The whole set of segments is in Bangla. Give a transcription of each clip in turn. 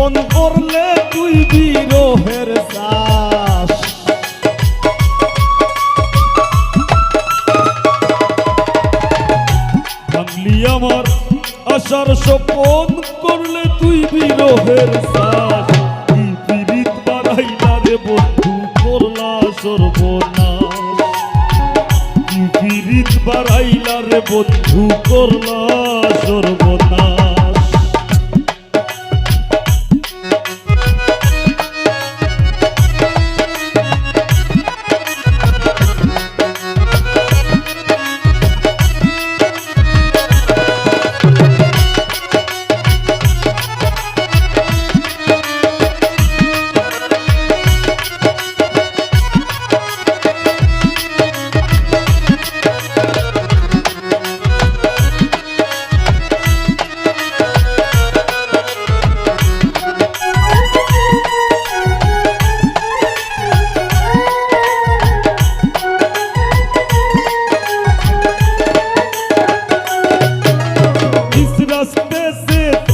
গোপন করলে তুই বিরহের শ্বাস। ভাঙলি আমার আশার স্বপন করলে তুই বিরহের শ্বাস। কি পীড়িত বাড়াইলা রে বন্ধু করলা সর্বনাশ। কি পীড়িত বাড়াইলা রে বন্ধু করলা সর্বনাশ।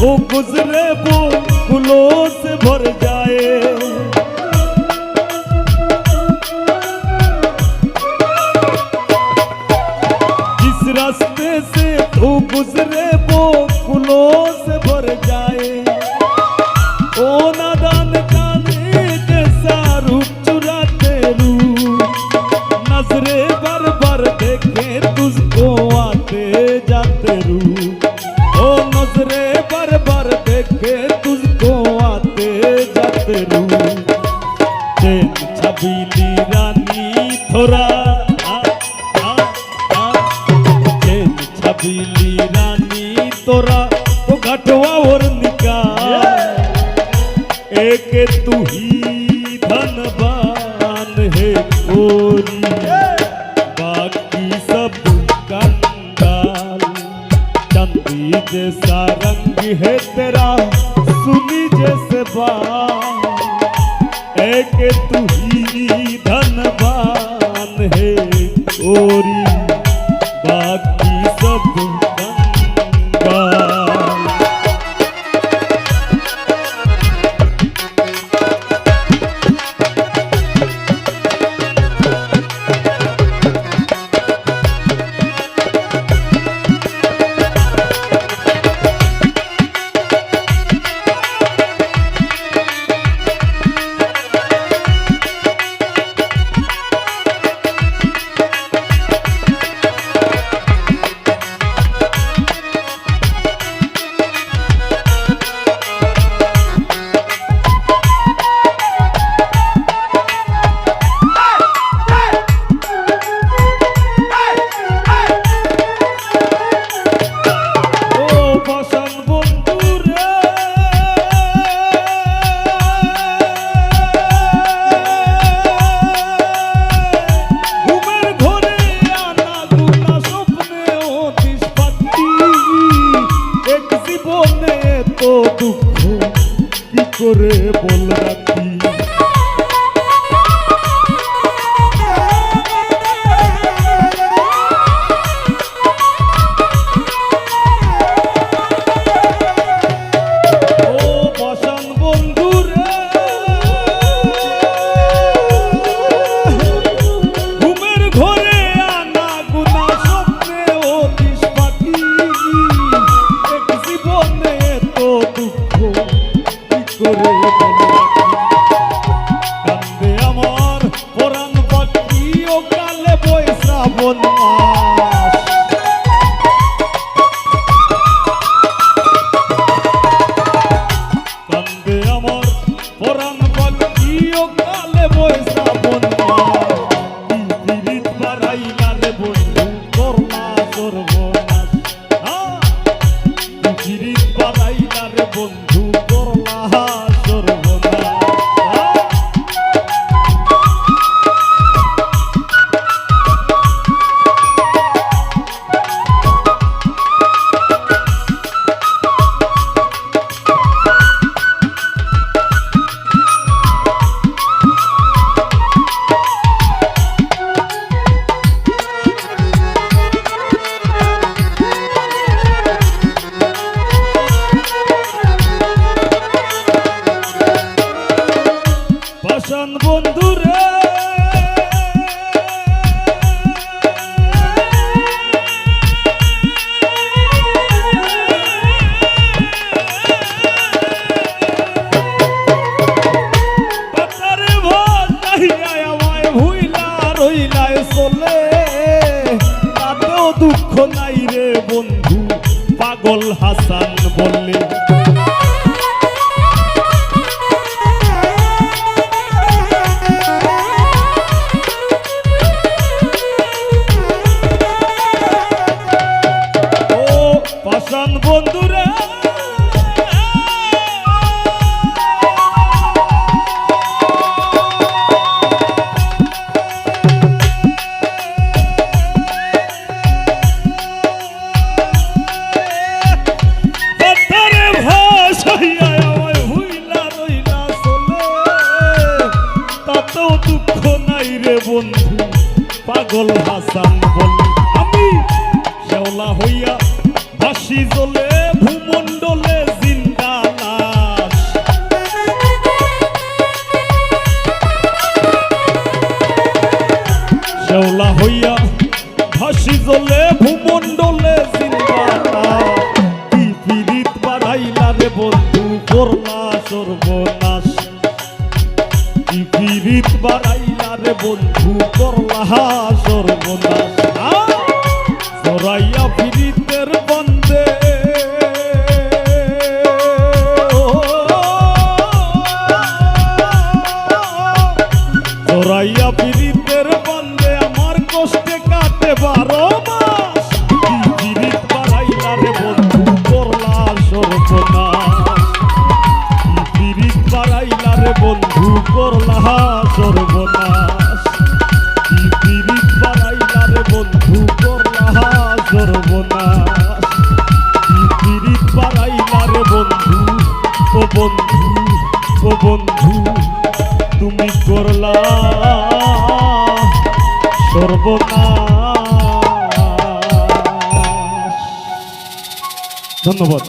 वो गुजरे वो फूलों से भर जाए। जिस रास्ते से तू गुजरे वो फूलों से भर जाए। ओ नादान जाने कैसा रूप चुराते रूप नजरे बार बार देखे तुझको आते जाते रूप। ओ नजरे बार बार देखे तुझको आते जाते रूप। चैन छबीली रानी थोड़ा चैन छबीली रानी तोरा तो घटवा और निकाल। एक तू ही धनवान है गोरी बाकी सब कंगाल। चांदी जैसा रंग है तेरा सुनी जैसे बाल। एक तू ही धनवान है गोरी बाकी सब कंगाल। তো দুঃখ কি করে বল রাখি। ও বসন বন্ধু রে ঘুমের ঘরে আনা গুনা স্বপ্নে অতিশ পাখি। এক জীবনে তো দুঃখ কি করে কান্দে আমার পরাণ পাখি ও কালে বই শ্রাবণ মাস। কান্দে আমার পরাণ পাখি ও কালে বই শ্রাবণ মাস। কি পীড়িত বাড়াইলা রে বন্ধু করলা সর্বনাশ। কি পীড়িত বাড়াইলা রে বন্ধু করলা সর্বনাশ। পাষাণ বন্ধুরে চলে তাতেও দুঃখ নাই রে বন্ধু পাগল হাসান বললে ও পাষাণ বন্ধুরা দুঃখ নাই রে বন্ধু পাগল হাসান বলে আমি শেওলা হইয়া ভাসি জ্বলে ভূমণ্ডলে জিন্দা লাশ শেওলা হইয়া ভাসি জ্বলে ভূমণ্ডলে জিন্দা লাশ কি পীড়িত বাড়াইলা রে বন্ধু করলা সর্বনাশ কি পীড়িত বাড়াইলা রে বন্ধু করলা সর্বনাশ জরাইয়া পীড়িতের বন্দে জরাইয়া পীড়িতের বন্দে আমার কষ্টে কাটে 12 মাস কি পীড়িত বাড়াইলা রে বন্ধু করলা সর্বনাশ কি পীড়িত বাড়াইলা রে বন্ধু করলা সর্বনাশ কি পীড়িত বাড়াইলা রে বন্ধু করলা সর্বনাশ কি পীড়িত বাড়াইলা রে বন্ধু ও বন্ধু ও বন্ধু তুমি করলা সর্বনাশ। ধন্যবাদ।